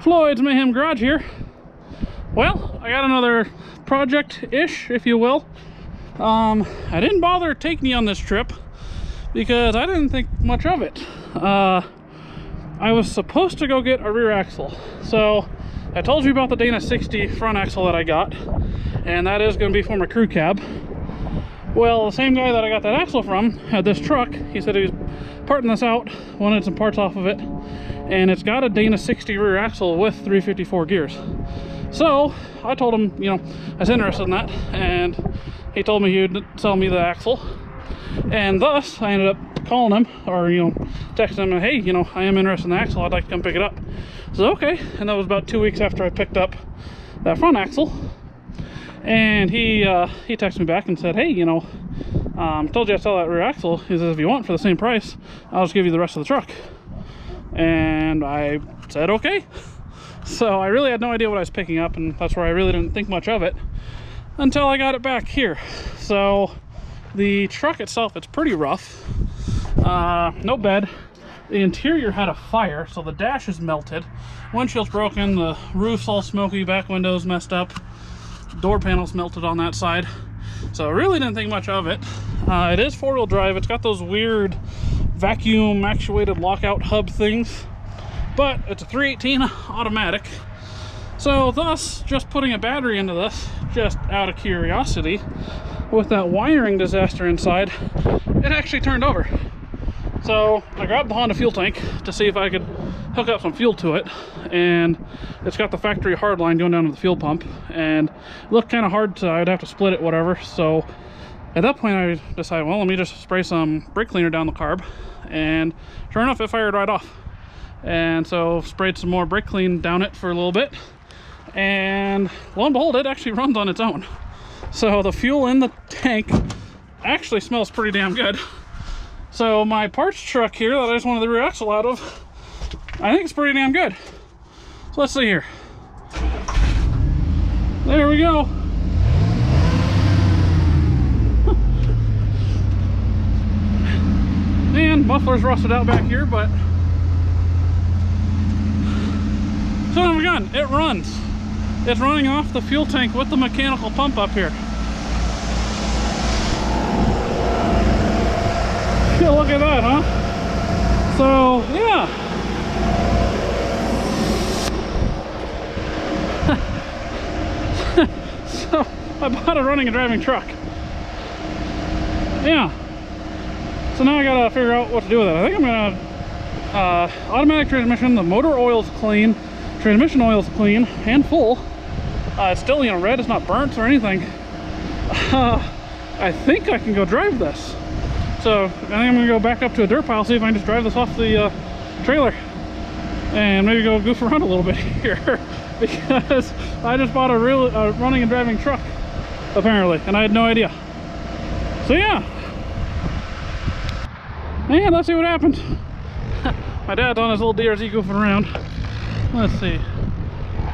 Floyd's Mayhem Garage here. Well, I got another project-ish, if you will. I didn't bother taking you on this trip because I didn't think much of it. I was supposed to go get a rear axle. So I told you about the Dana 60 front axle that I got, and that is going to be for my crew cab. Well, the same guy that I got that axle from had this truck. He said he was parting this out, wanted some parts off of it, and it's got a Dana 60 rear axle with 354 gears. So I told him, you know, I was interested in that, and he told me he would sell me the axle. And thus I ended up calling him, or, you know, texting him, hey, you know, I am interested in the axle, I'd like to come pick it up. So okay, and that was about 2 weeks after I picked up that front axle. And he texted me back and said, hey, you know, told you I sell that rear axle. He says, if you want for the same price, I'll just give you the rest of the truck. And I said, okay. So I really had no idea what I was picking up, and that's where I really didn't think much of it until I got it back here. So the truck itself, it's pretty rough. No bed. The interior had a fire, so the dash is melted. Windshield's broken, the roof's all smoky, back window's messed up. Door panels melted on that side. So I really didn't think much of it. It is four-wheel drive. It's got those weird vacuum actuated lockout hub things, but it's a 318 automatic. So thus, just putting a battery into this, just out of curiosity, with that wiring disaster inside, it actually turned over. So I grabbed the Honda fuel tank to see if I could hook up some fuel to it, and it's got the factory hard line going down to the fuel pump, and it looked kind of hard, so I'd have to split it, whatever. So at that point I decided, well, let me just spray some brake cleaner down the carb, and sure enough, it fired right off. And so sprayed some more brake clean down it for a little bit, and lo and behold, it actually runs on its own. So the fuel in the tank actually smells pretty damn good. So my parts truck here that I just wanted the rear axle out of, I think it's pretty damn good. So let's see here. There we go. And muffler's rusted out back here, but son of a gun, it runs. It's running off the fuel tank with the mechanical pump up here. Look at that, huh? So yeah. So I bought a running and driving truck. Yeah. So now I gotta figure out what to do with it. I think I'm gonna automatic transmission. The motor oil's clean, transmission oil's clean and full. It's still, you know, red. It's not burnt or anything. I think I can go drive this. So I think I'm gonna go back up to a dirt pile, see if I can just drive this off the trailer, and maybe go goof around a little bit here, because I just bought a real running and driving truck apparently, and I had no idea. So yeah, and let's see what happens. My dad's on his little DRZ goofing around. Let's see.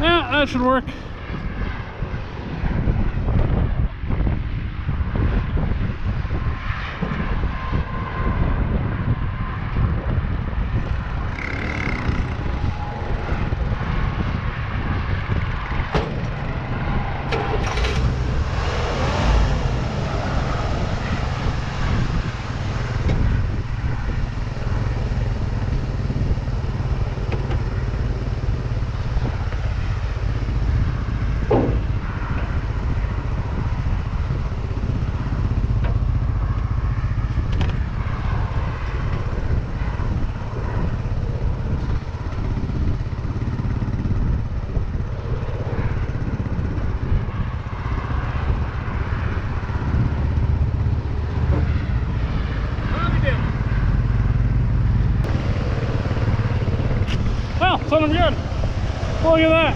Yeah, that should work. Son of a gun. Look at that.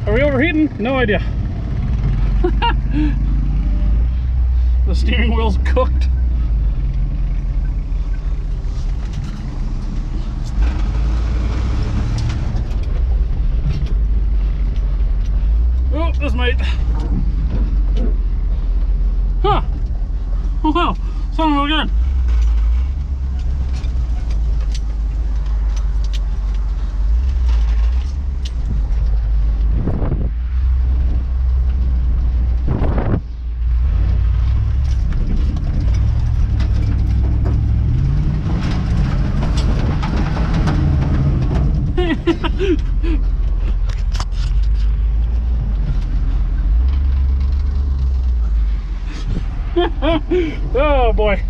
Are we overheating? No idea. The steering wheel's cooked. Oh, this might Oh boy.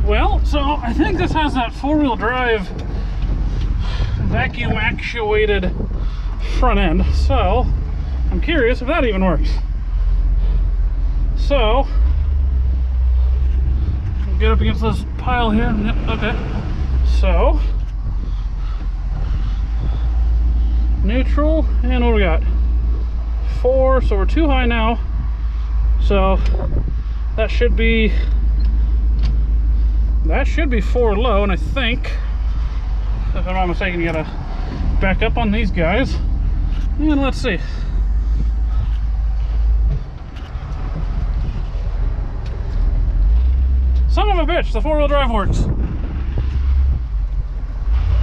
Well, so I think this has that four-wheel drive vacuum actuated front end, so I'm curious if that even works. So I'll get up against this pile here. Yep, okay. So neutral, and what do we got? 4, so we're too high now. So that should be 4 low, and I think, if I'm not mistaken, you gotta back up on these guys. And let's see. Son of a bitch, the four-wheel drive works.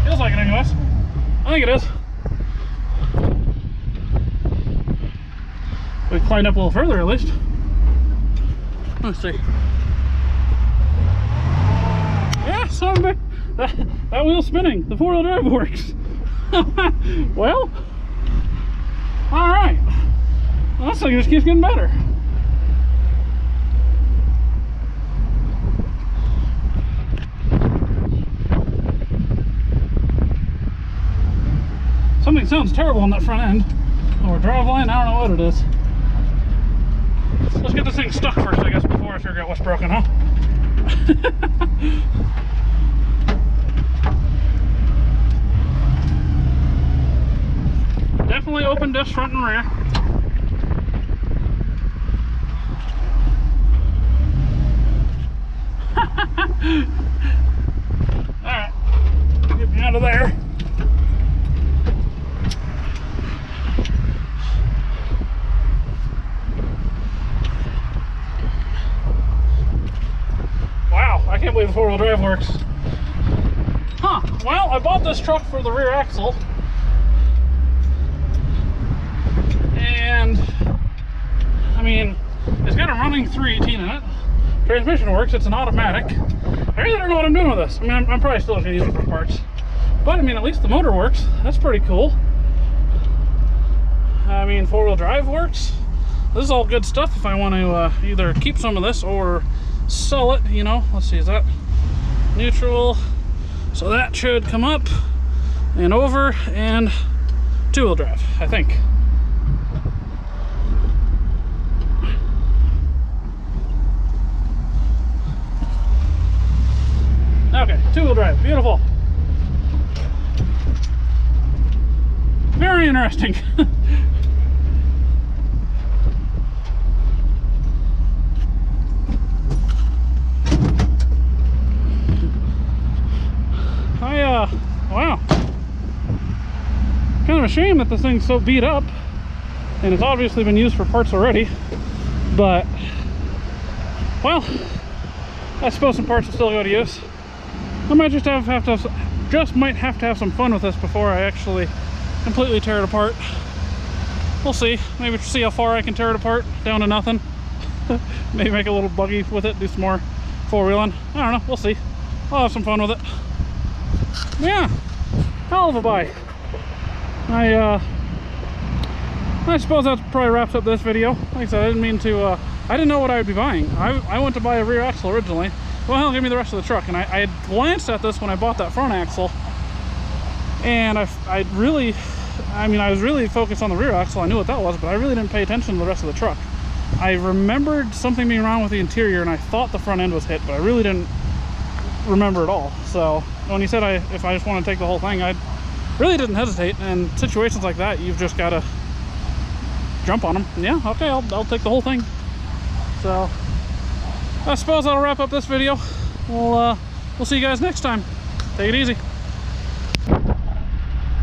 Feels like it anyways. I think it is. We climbed up a little further at least. Let's see. Yeah, son of a bitch. That wheel's spinning. The four-wheel drive works. Well, alright. Well, this thing just keeps getting better. Something sounds terrible on that front end. Or driveline, I don't know what it is. Let's get this thing stuck first, I guess, before I figure out what's broken, huh? Definitely open disc front and rear. Alright, get me out of there. Wow, I can't believe the four-wheel drive works. Huh, well, I bought this truck for the rear axle. And, I mean, it's got a running 318 in it. Transmission works, it's an automatic. I really don't know what I'm doing with this. I mean, I'm probably still gonna use it for parts. But, I mean, at least the motor works. That's pretty cool. I mean, four-wheel drive works. This is all good stuff if I want to either keep some of this or sell it, you know. Let's see, is that neutral? So that should come up and over and two-wheel drive, I think. Okay, two-wheel drive, beautiful. Very interesting. Wow. Kind of a shame that this thing's so beat up, and it's obviously been used for parts already, but, well, I suppose some parts will still go to use. I might just have to have some fun with this before I actually completely tear it apart. We'll see. Maybe see how far I can tear it apart, down to nothing. Maybe make a little buggy with it, do some more four-wheeling. I don't know, we'll see. I'll have some fun with it. Yeah, hell of a bike. I suppose that probably wraps up this video. Like I said, I didn't mean to, I didn't know what I would be buying. I went to buy a rear axle originally. Well, hell, give me the rest of the truck. And I had glanced at this when I bought that front axle. And I was really focused on the rear axle. I knew what that was, but I really didn't pay attention to the rest of the truck. I remembered something being wrong with the interior, and I thought the front end was hit, but I really didn't remember it all. So when he said if I just want to take the whole thing, I really didn't hesitate. And situations like that, you've just got to jump on them. Yeah, okay, I'll take the whole thing. So I suppose that'll wrap up this video. We'll see you guys next time. Take it easy.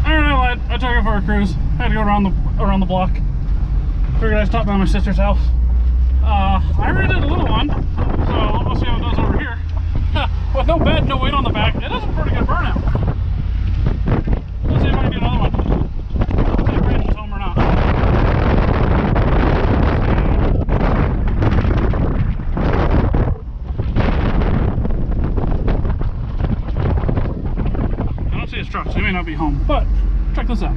Alright, I took it for a cruise. Had to go around the block. Figured I'd stop by my sister's house. I rented a little one, so we'll see how it does over here. With no bed, no weight on the back, it is a pretty good burnout. Let's see if I can do another one. See if Brandon's home or not. I don't see his truck, so he may not be home. But check this out.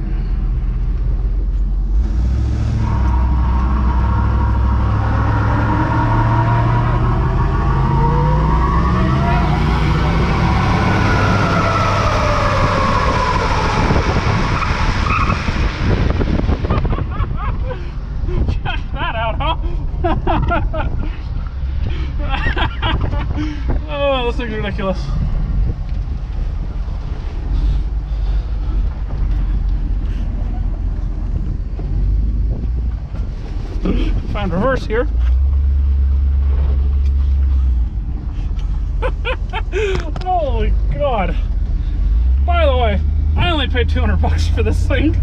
ridiculous. Find reverse here. Holy God. By the way, I only paid 200 bucks for this thing.